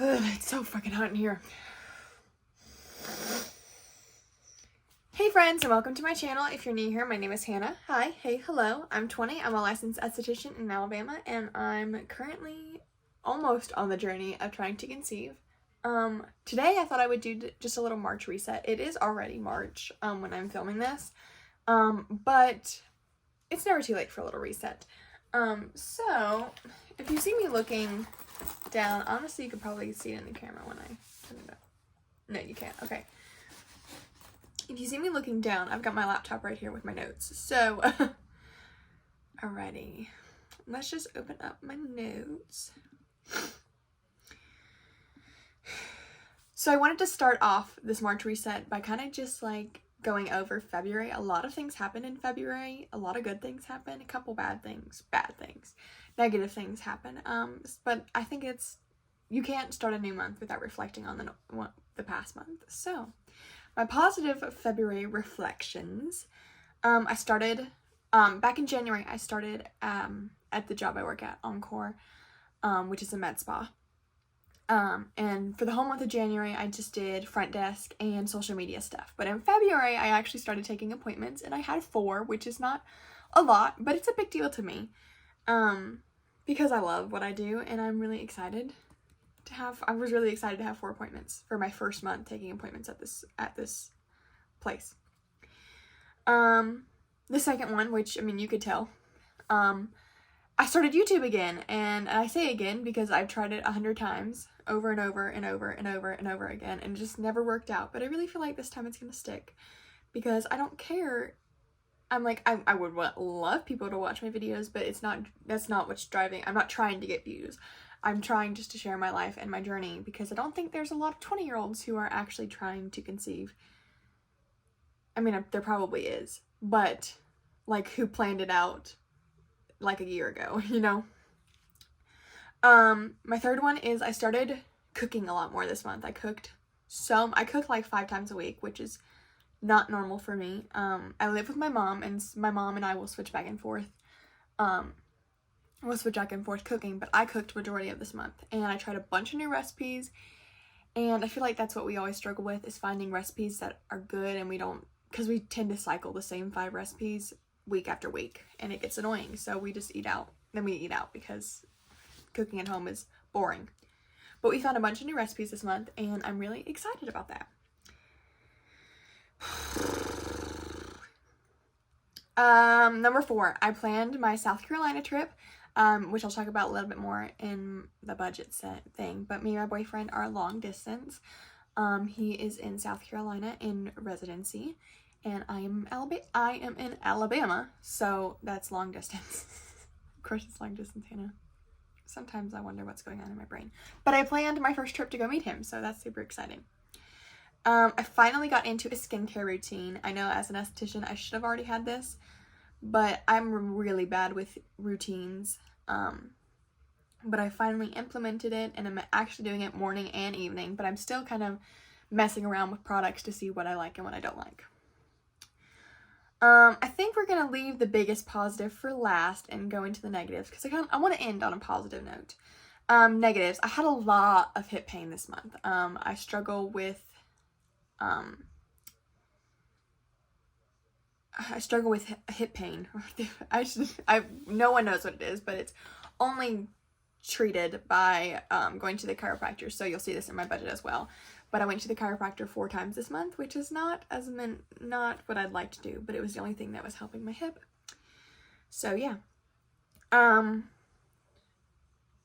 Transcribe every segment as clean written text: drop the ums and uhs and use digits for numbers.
It's so fucking hot in here. Hey friends, and welcome to my channel. If you're new here, my name is Hannah. Hi, hey, hello. I'm 20. I'm a licensed esthetician in Alabama, and I'm currently almost on the journey of trying to conceive. Today I thought I would do just a little March reset. It is already March when I'm filming this, but it's never too late for a little reset. So if you see me looking down, honestly, you could probably see it in the camera when I turn it up. No, you can't. Okay. If you see me looking down, I've got my laptop right here with my notes. So, alrighty. Let's just open up my notes. So I wanted to start off this March reset by kind of just like going over February. A lot of things happened in February. A lot of good things happened. A couple bad things, negative things happen. But I think you can't start a new month without reflecting on the past month. So my positive February reflections. I started back in January. I started at the job I work at, Encore, which is a med spa. And for the whole month of January, I just did front desk and social media stuff. But in February, I actually started taking appointments, and I had 4, which is not a lot, but it's a big deal to me. Because I love what I do, and I'm really excited to have. I was really excited to have 4 appointments for my first month taking appointments at this place. The second one, which I mean you could tell, I started YouTube again, and I say again because I've tried it 100 times over and over and over and over and over again, and it just never worked out. But I really feel like this time it's gonna stick because I don't care. I'm like, I would love people to watch my videos, but that's not what's driving. I'm not trying to get views. I'm trying just to share my life and my journey because I don't think there's a lot of 20-year-olds who are actually trying to conceive. I mean, there probably is, but like who planned it out like a year ago, you know? My third one is I started cooking a lot more this month. I cook like 5 times a week, which is not normal for me. I live with my mom, and my mom and I will switch back and forth. We'll switch back and forth cooking, but I cooked majority of this month, and I tried a bunch of new recipes, and I feel like that's what we always struggle with, is finding recipes that are good, and because we tend to cycle the same 5 recipes week after week, and it gets annoying, so we just eat out. Then we eat out because cooking at home is boring. But we found a bunch of new recipes this month, and I'm really excited about that. Number 4, I planned my South Carolina trip, which I'll talk about a little bit more in the budget set thing, but me and my boyfriend are long distance. He is in South Carolina in residency, and I am in Alabama, so that's long distance. Of course it's long distance, Hannah. Sometimes I wonder what's going on in my brain. But I planned my first trip to go meet him, so that's super exciting. I finally got into a skincare routine. I know as an esthetician I should have already had this, but I'm really bad with routines. But I finally implemented it, and I'm actually doing it morning and evening, but I'm still kind of messing around with products to see what I like and what I don't like. I think we're going to leave the biggest positive for last and go into the negatives because I want to end on a positive note. Negatives. I had a lot of hip pain this month. I struggle with hip pain. No one knows what it is, but it's only treated by going to the chiropractor, so you'll see this in my budget as well. But I went to the chiropractor 4 times this month, which is not what I'd like to do, but it was the only thing that was helping my hip. So yeah.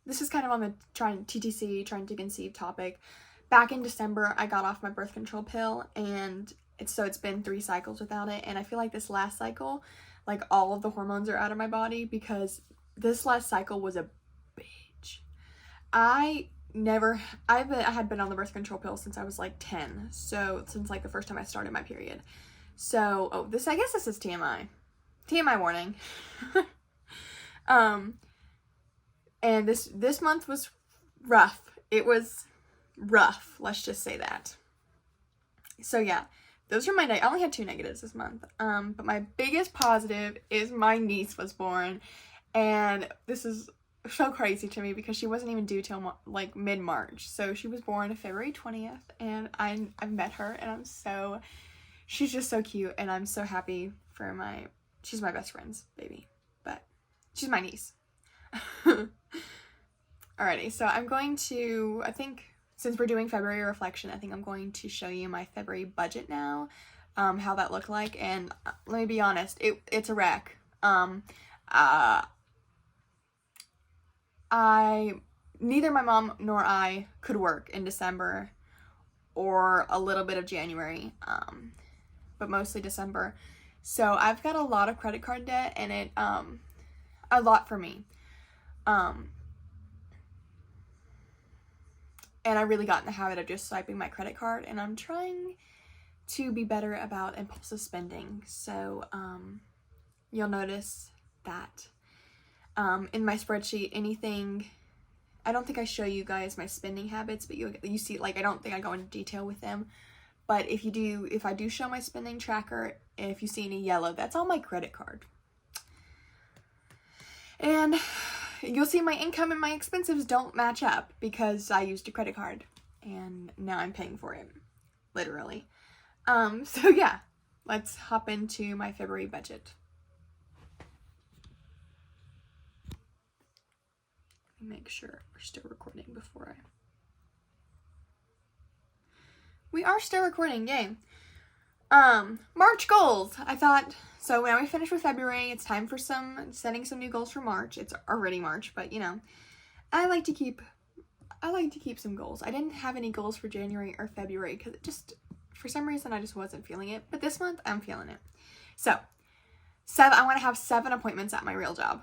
This is kind of on the trying to conceive topic. Back in December, I got off my birth control pill, and it's been 3 cycles without it, and I feel like this last cycle, like all of the hormones are out of my body because this last cycle was a bitch. I had been on the birth control pill since I was like 10, so since like the first time I started my period. So, I guess this is TMI warning. And this month was rough. It was rough, let's just say that. So yeah, those are I only had 2 negatives this month. But my biggest positive is my niece was born, and this is so crazy to me because she wasn't even due till like mid-March. So she was born February 20th, and I've met her, and she's just so cute, and I'm so happy for she's my best friend's baby, but she's my niece. Alrighty, so I'm going to, I think since we're doing February reflection, I think I'm going to show you my February budget now, how that looked like, and let me be honest, it's a wreck. Neither my mom nor I could work in December or a little bit of January, but mostly December. So I've got a lot of credit card debt, and a lot for me. And I really got in the habit of just swiping my credit card, and I'm trying to be better about impulsive spending. So you'll notice that in my spreadsheet, I don't think I show you guys my spending habits, but you see, like, I don't think I go into detail with them. But if I do show my spending tracker, if you see any yellow, that's on my credit card. And you'll see my income and my expenses don't match up because I used a credit card, and now I'm paying for it, literally. So yeah, let's hop into my February budget. Make sure we're still recording we are still recording, yay. March goals. I thought, so now we finished with February, it's time for setting some new goals for March. It's already March, but you know, I like to keep some goals. I didn't have any goals for January or February because for some reason, I just wasn't feeling it. But this month, I'm feeling it. So, I want to have 7 appointments at my real job.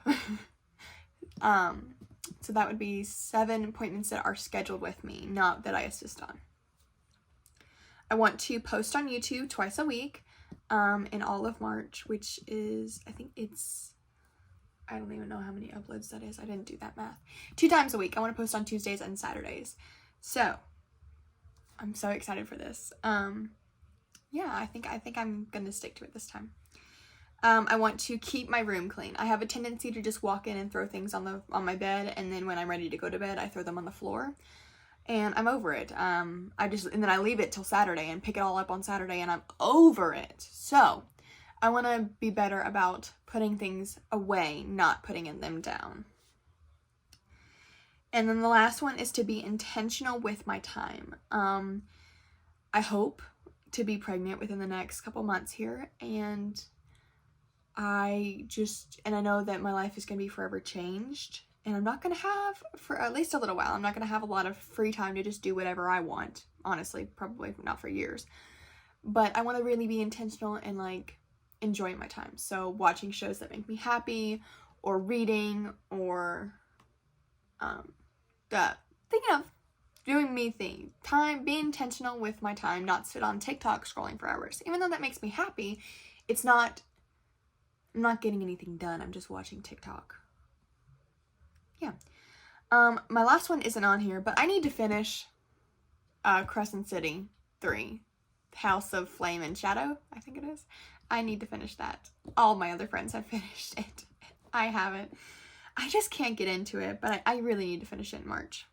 So that would be 7 appointments that are scheduled with me, not that I assist on. I want to post on YouTube twice a week in all of March, which is, I don't even know how many uploads that is. I didn't do that math. 2 times a week. I want to post on Tuesdays and Saturdays. So, I'm so excited for this. Yeah, I think I'm going to stick to it this time. I want to keep my room clean. I have a tendency to just walk in and throw things on my bed, and then when I'm ready to go to bed, I throw them on the floor. And I'm over it. And then I leave it till Saturday and pick it all up on Saturday, and I'm over it. So, I want to be better about putting things away, not putting them down. And then the last one is to be intentional with my time. I hope to be pregnant within the next couple months here, and I know that my life is going to be forever changed, and I'm not going to have, for at least a little while, I'm not going to have a lot of free time to just do whatever I want. Honestly, probably not for years. But I want to really be intentional and, like, enjoying my time. So watching shows that make me happy, or reading, or thinking of doing me things. Be intentional with my time, not sit on TikTok scrolling for hours. Even though that makes me happy, I'm not getting anything done. I'm just watching TikTok. Yeah. My last one isn't on here, but I need to finish Crescent City 3, House of Flame and Shadow, I think it is. I need to finish that. All my other friends have finished it. I haven't. I just can't get into it, but I really need to finish it in March.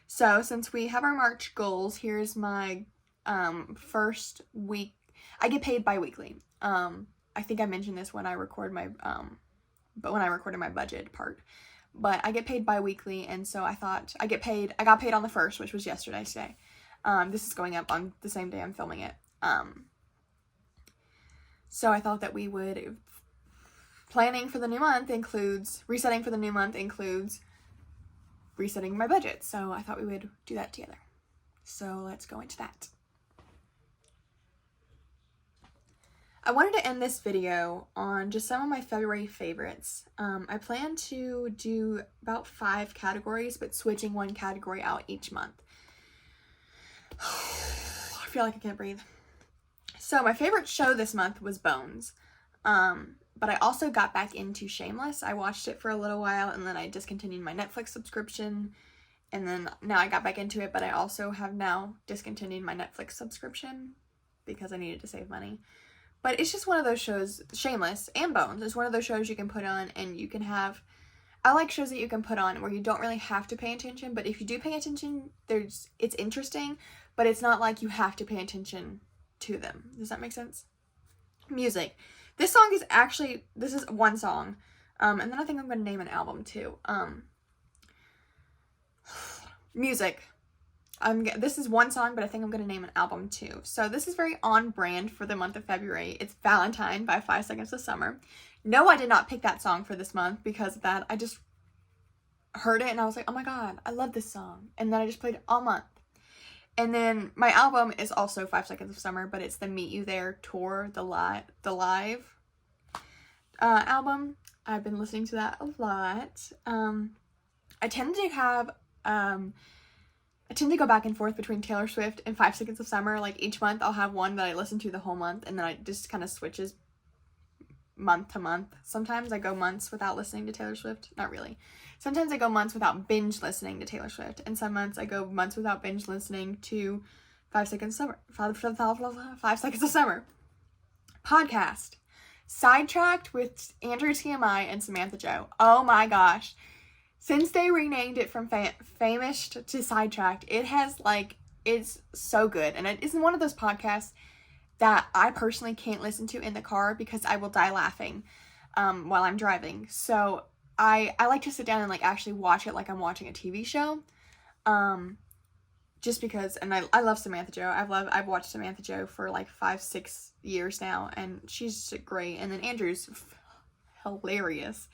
So, since we have our March goals, here's my first week. I get paid bi-weekly. I think I mentioned this when I recorded my budget part. But I get paid bi-weekly, and so I got paid on the 1st, which was yesterday today. This is going up on the same day I'm filming it. So I thought that we would, resetting for the new month includes resetting my budget. So I thought we would do that together. So let's go into that. I wanted to end this video on just some of my February favorites. I plan to do about 5 categories, but switching one category out each month. I feel like I can't breathe. So my favorite show this month was Bones. But I also got back into Shameless. I watched it for a little while, and then I discontinued my Netflix subscription. And then now I got back into it, but I also have now discontinued my Netflix subscription because I needed to save money. But it's just one of those shows, Shameless and Bones, is one of those shows you can put on and you can have I like shows that you can put on where you don't really have to pay attention, but if you do pay attention, it's interesting, but it's not like you have to pay attention to them. Does that make sense? Music. This is one song. And then I think I'm going to name an album too. Music. This is one song, but I think I'm going to name an album too. So this is very on brand for the month of February. It's Valentine by 5 Seconds of Summer. No, I did not pick that song for this month because of that. I just heard it and I was like, oh my god, I love this song. And then I just played it all month. And then my album is also 5 Seconds of Summer, but it's the Meet You There tour, the live album. I've been listening to that a lot. I tend to go back and forth between Taylor Swift and 5 Seconds of Summer. Like each month I'll have one that I listen to the whole month, and then it just kind of switches month to month. Sometimes I go months without listening to Taylor Swift. Not really. Sometimes I go months without binge listening to Taylor Swift, and some months I go months without binge listening to 5 Seconds of Summer. 5 Seconds of Summer. Podcast. Sidetracked with Andrew TMI and Samantha Joe. Oh my gosh. Since they renamed it from Famished to Sidetracked, it's so good. And it is one of those podcasts that I personally can't listen to in the car because I will die laughing while I'm driving. So I like to sit down and like actually watch it like I'm watching a TV show. Just because, and I love Samantha Joe. I've watched Samantha Joe for like 5-6 years now, and she's great. And then Andrew's hilarious.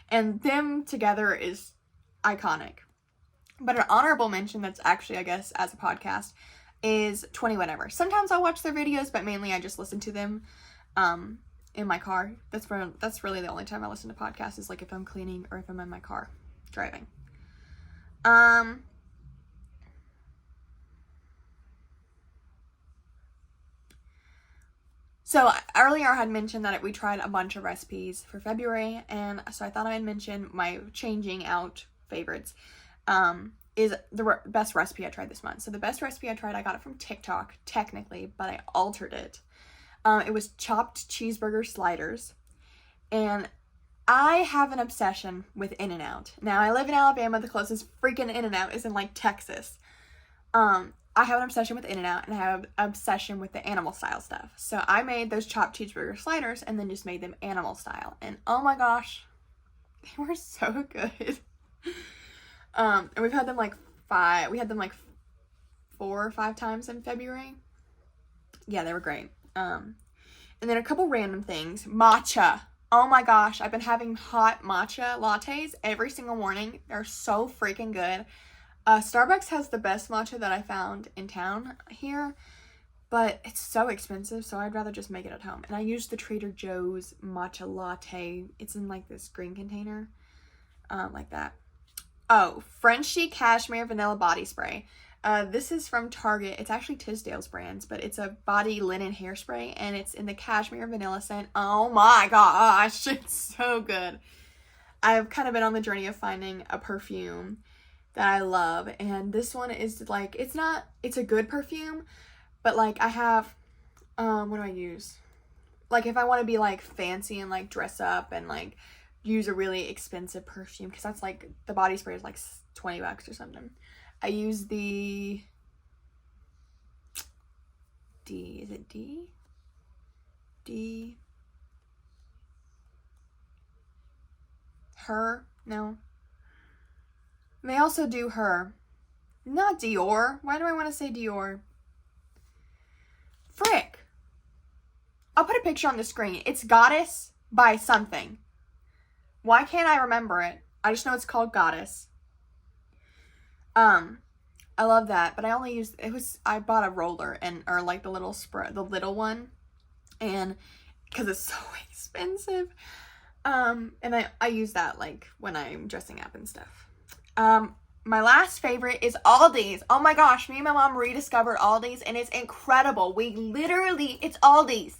And them together is iconic. But an honorable mention that's actually, I guess, as a podcast is 20 Whatever. Sometimes I'll watch their videos, but mainly I just listen to them in my car. That's really the only time I listen to podcasts, is like if I'm cleaning or if I'm in my car driving. So earlier I had mentioned that we tried a bunch of recipes for February, and so I thought I'd mention my changing out favorites. Is the best recipe I tried this month. So the best recipe I tried, I got it from TikTok, technically, but I altered it. It was chopped cheeseburger sliders, and I have an obsession with In-N-Out. Now, I live in Alabama. The closest freaking In-N-Out is in, like, Texas. I have an obsession with In-N-Out, and I have an obsession with the animal style stuff. So I made those chopped cheeseburger sliders and then just made them animal style. And oh my gosh, they were so good. And we've had them like 4 or 5 times in February. Yeah, they were great. And then a couple random things. Matcha. Oh my gosh, I've been having hot matcha lattes every single morning. They're so freaking good. Starbucks has the best matcha that I found in town here, but it's so expensive, so I'd rather just make it at home. And I use the Trader Joe's matcha latte. It's in like this green container, like that. Oh, Frenchie Cashmere Vanilla Body Spray. This is from Target. It's actually Tisdale's brands, but it's a body linen hairspray, and it's in the cashmere vanilla scent. Oh my gosh, it's so good. I've kind of been on the journey of finding a perfume that I love, and this one is like, it's a good perfume, but like I have, what do I use? Like if I want to be like fancy and like dress up and like use a really expensive perfume, because that's like, the body spray is like $20 or something. I use the is it Her? No. They also do Her. Not Dior. Why do I want to say Dior? Frick. I'll put a picture on the screen. It's Goddess by something. Why can't I remember it? I just know it's called Goddess. I love that, but I only used, I bought a roller or like the little spray, the little one, and because it's so expensive, and I use that like when I'm dressing up and stuff. My last favorite is Aldi's. Oh my gosh, me and my mom rediscovered Aldi's, and it's incredible. It's Aldi's.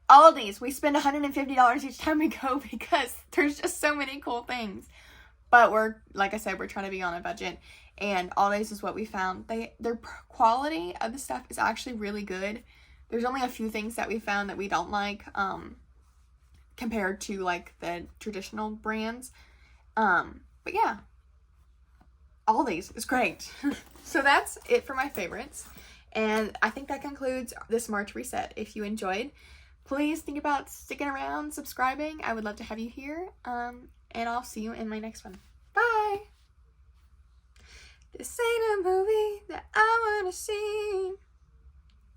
Aldi's. We spend $150 each time we go because there's just so many cool things. But like I said, we're trying to be on a budget, and Aldi's is what we found. Their quality of the stuff is actually really good. There's only a few things that we found that we don't like, compared to like the traditional brands. But yeah, Aldi's is great. So that's it for my favorites. And I think that concludes this March reset. If you enjoyed, please think about sticking around, subscribing. I would love to have you here. And I'll see you in my next one. Bye! This ain't a movie that I wanna see.